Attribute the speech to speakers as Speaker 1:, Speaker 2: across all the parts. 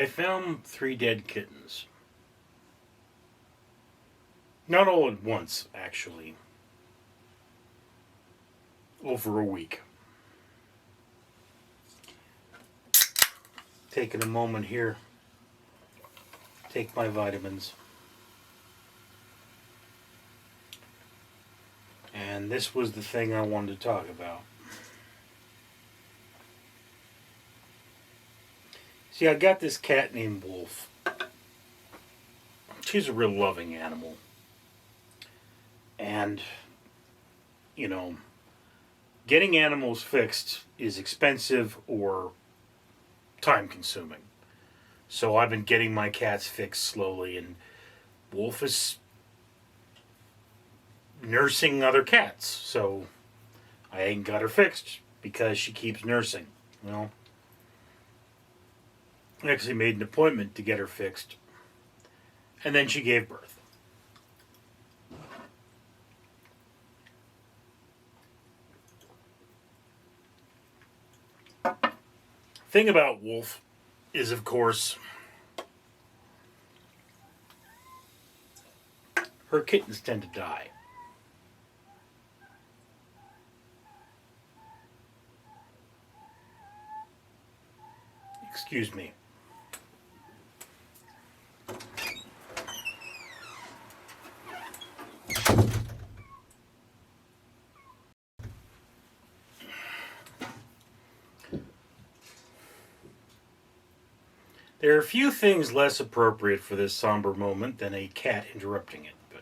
Speaker 1: I found 3 dead kittens. Not all at once, actually. Over a week. Taking a moment here. Take my vitamins. And this was the thing I wanted to talk about. See, I got this cat named Wolf. She's a real loving animal. And, you know, getting animals fixed is expensive or time consuming. So I've been getting my cats fixed slowly, and Wolf is nursing other cats. So I ain't got her fixed because she keeps nursing. Well, I actually made an appointment to get her fixed. And then she gave birth. Thing about Wolf is, of course, her kittens tend to die. Excuse me. There are few things less appropriate for this somber moment than a cat interrupting it, but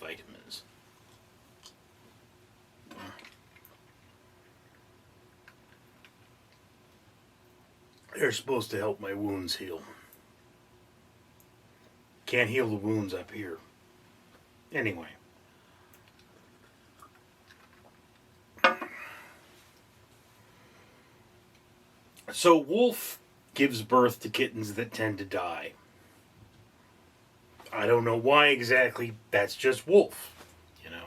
Speaker 1: vitamins. They're supposed to help my wounds heal. Can't heal the wounds up here. Anyway. So Wolf gives birth to kittens that tend to die. I don't know why exactly. That's just Wolf, you know.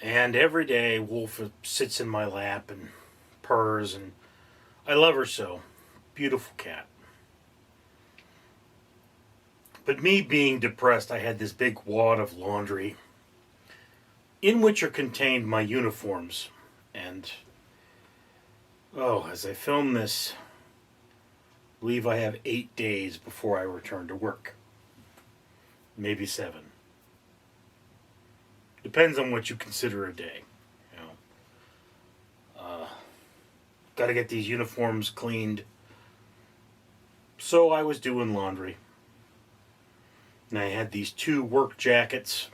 Speaker 1: And every day Wolf sits in my lap and purrs, and I love her so. Beautiful cat. But me being depressed, I had this big wad of laundry in which are contained my uniforms. And as I film this, I believe I have 8 days before I return to work. Maybe 7. Depends on what you consider a day. You know, got to get these uniforms cleaned. So I was doing laundry, and I had these 2 work jackets.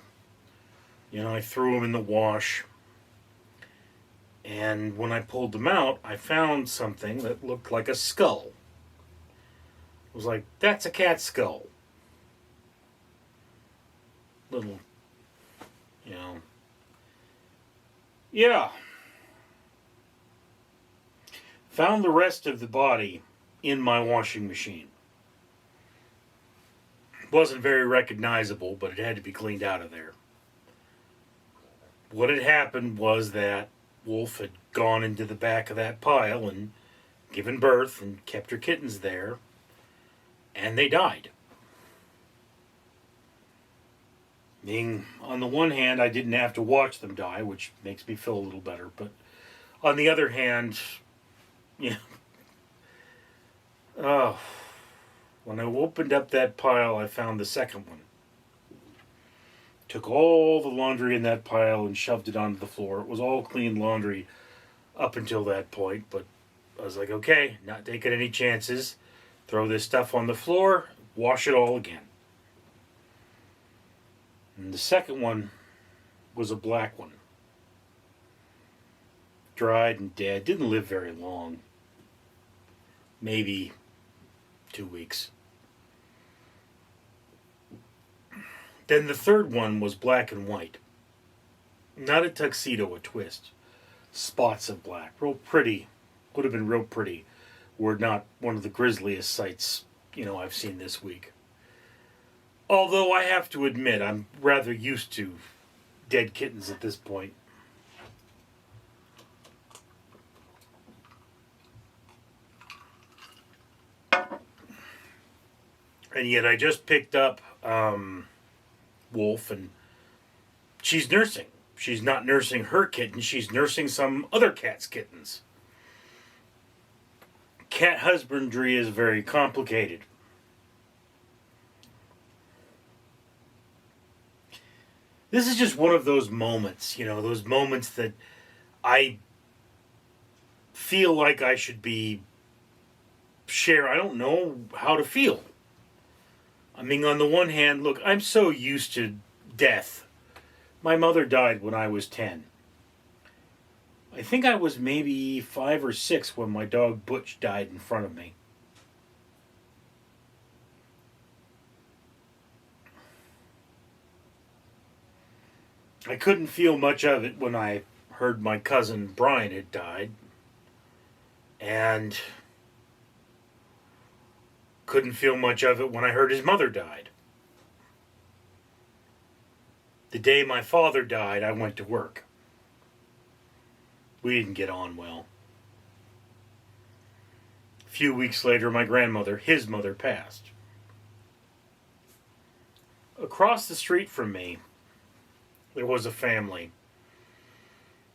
Speaker 1: You know, I threw them in the wash. And when I pulled them out, I found something that looked like a skull. I was like, that's a cat skull. Little, you know. Yeah. Found the rest of the body in my washing machine. Wasn't very recognizable, but it had to be cleaned out of there. What had happened was that Wolf had gone into the back of that pile and given birth and kept her kittens there, and they died. Being, on the one hand, I didn't have to watch them die, which makes me feel a little better, but on the other hand, when I opened up that pile, I found the second one. Took all the laundry in that pile and shoved it onto the floor. It was all clean laundry up until that point, but I was like, okay, not taking any chances. Throw this stuff on the floor, wash it all again. And the second one was a black one. Dried and dead. Didn't live very long. Maybe 2 weeks. Then the third one was black and white. Not a tuxedo, a twist. Spots of black. Real pretty. Would have been real pretty. Were not one of the grisliest sights, I've seen this week. Although I have to admit, I'm rather used to dead kittens at this point. And yet I just picked up Wolf, and she's nursing. She's not nursing her kitten, she's nursing some other cat's kittens. Cat husbandry is very complicated. This is just one of those moments, those moments that I feel like I should be share. I don't know how to feel. I mean, on the one hand, look, I'm so used to death. My mother died when I was 10. I think I was maybe 5 or 6 when my dog Butch died in front of me. I couldn't feel much of it when I heard my cousin Brian had died. And couldn't feel much of it when I heard his mother died. The day my father died, I went to work. We didn't get on well. A few weeks later, my grandmother, his mother, passed. Across the street from me, there was a family.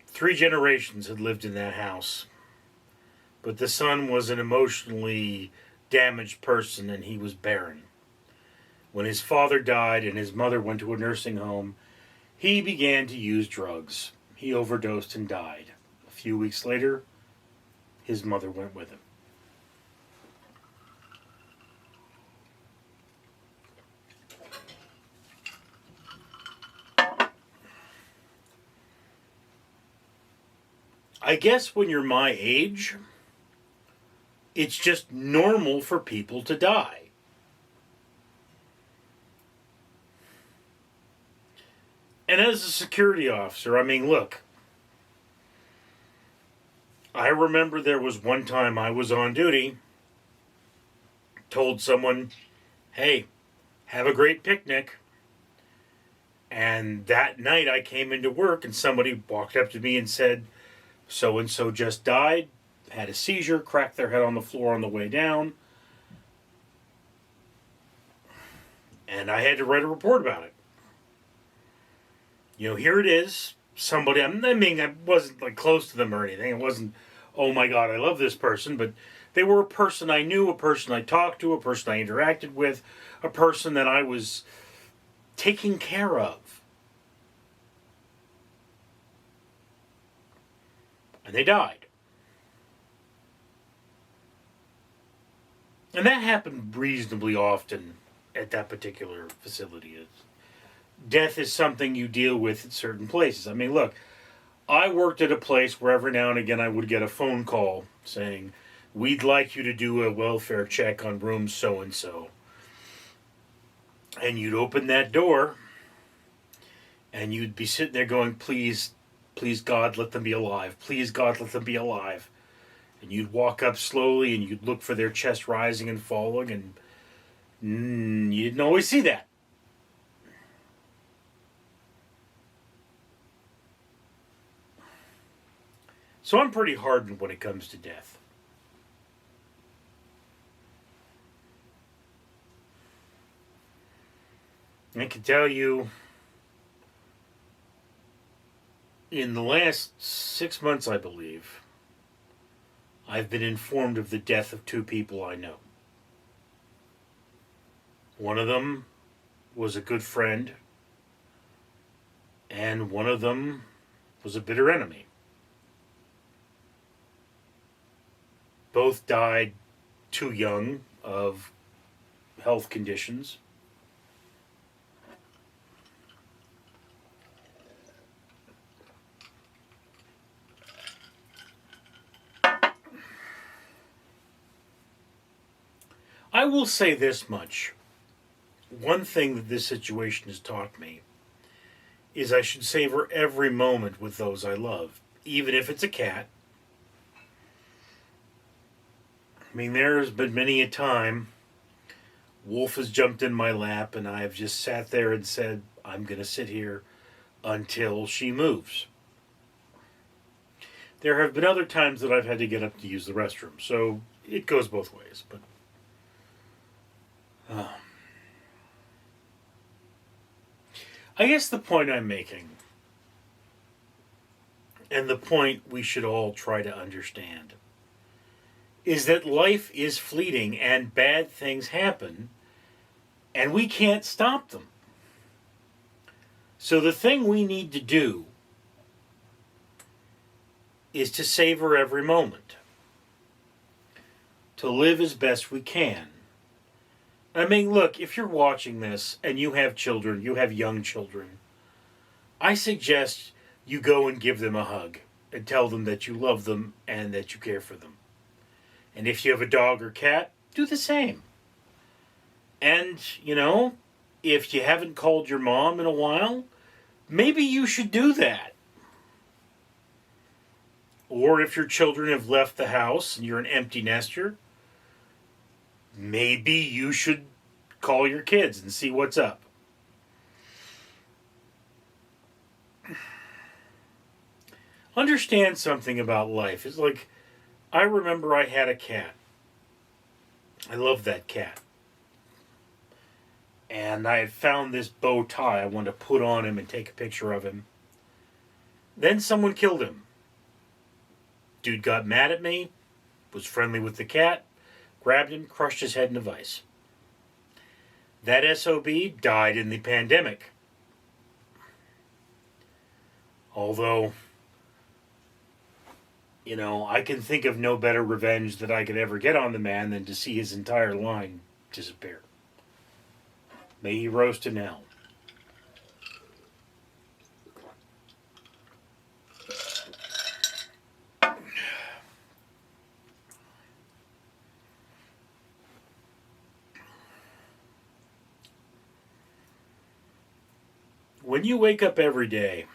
Speaker 1: 3 generations had lived in that house. But the son was an emotionally damaged person, and he was barren. When his father died and his mother went to a nursing home, he began to use drugs. He overdosed and died. A few weeks later, his mother went with him. I guess when you're my age, it's just normal for people to die. And as a security officer, I mean, look, I remember there was one time I was on duty, told someone, hey, have a great picnic. And that night I came into work and somebody walked up to me and said, so-and-so just died, had a seizure, cracked their head on the floor on the way down. And I had to write a report about it. Here it is. Somebody, I wasn't like close to them or anything. It wasn't, oh my God, I love this person. But they were a person I knew, a person I talked to, a person I interacted with, a person that I was taking care of. And they died. And that happened reasonably often at that particular facility. Death is something you deal with at certain places. I mean, look, I worked at a place where every now and again I would get a phone call saying, we'd like you to do a welfare check on room so-and-so. And you'd open that door and you'd be sitting there going, please, please God, let them be alive. Please God, let them be alive. And you'd walk up slowly and you'd look for their chest rising and falling, and you didn't always see that. So I'm pretty hardened when it comes to death. I can tell you, in the last 6 months, I believe, I've been informed of the death of 2 people I know. One of them was a good friend, and one of them was a bitter enemy. Both died too young of health conditions. I will say this much. One thing that this situation has taught me is I should savor every moment with those I love, even if it's a cat. I mean, there's been many a time Wolf has jumped in my lap and I've just sat there and said, I'm going to sit here until she moves. There have been other times that I've had to get up to use the restroom, so it goes both ways. But I guess the point I'm making, and the point we should all try to understand, is that life is fleeting and bad things happen, and we can't stop them. So the thing we need to do is to savor every moment, to live as best we can. I mean, look, if you're watching this and you have children, you have young children, I suggest you go and give them a hug and tell them that you love them and that you care for them. And if you have a dog or cat, do the same. And, if you haven't called your mom in a while, maybe you should do that. Or if your children have left the house and you're an empty nester, maybe you should call your kids and see what's up. Understand something about life. It's like, I remember I had a cat. I loved that cat. And I had found this bow tie I wanted to put on him and take a picture of him. Then someone killed him. Dude got mad at me, was friendly with the cat, grabbed him, crushed his head in a vise. That SOB died in the pandemic. Although, I can think of no better revenge that I could ever get on the man than to see his entire line disappear. May he roast in hell. When you wake up every day,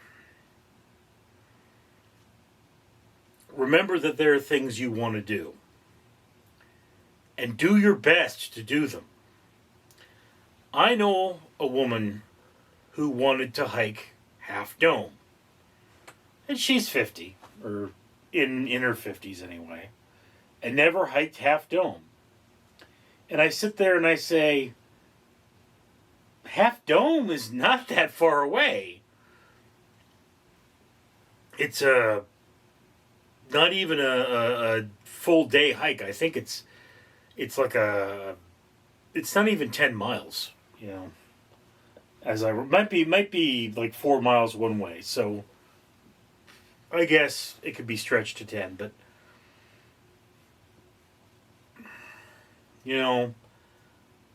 Speaker 1: remember that there are things you want to do. And do your best to do them. I know a woman who wanted to hike Half Dome. And she's 50, or in her 50s anyway, and never hiked Half Dome. And I sit there and I say, Half Dome is not that far away. It's not even a full day hike. I think it's like it's not even 10 miles, as might be like 4 miles one way. So I guess it could be stretched to 10, but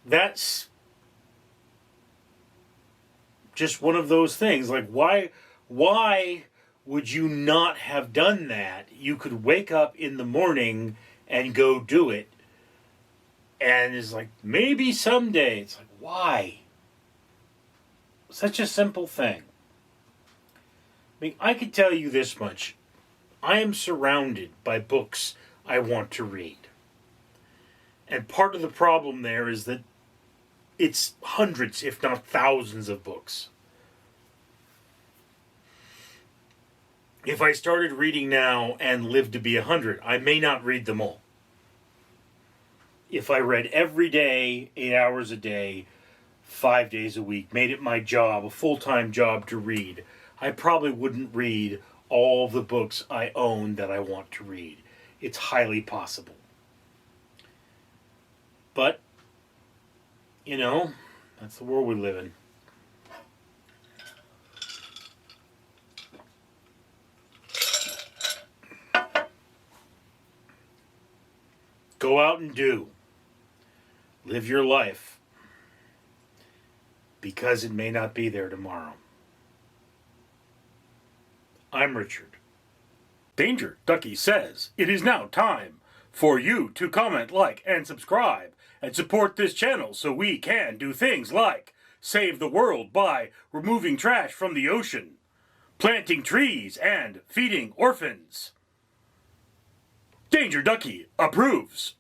Speaker 1: that's just one of those things. Like, why would you not have done that? You could wake up in the morning and go do it. And it's like, maybe someday. It's like, why? Such a simple thing. I mean, I could tell you this much. I am surrounded by books I want to read. And part of the problem there is that it's hundreds, if not thousands of books. If I started reading now and lived to be 100, I may not read them all. If I read every day, 8 hours a day, 5 days a week, made it my job, a full-time job to read, I probably wouldn't read all the books I own that I want to read. It's highly possible. But, that's the world we live in. Go out and do. Live your life. Because it may not be there tomorrow. I'm Richard. Danger Ducky says it is now time for you to comment, like, and subscribe, and support this channel so we can do things like save the world by removing trash from the ocean, planting trees, and feeding orphans. Danger Ducky approves.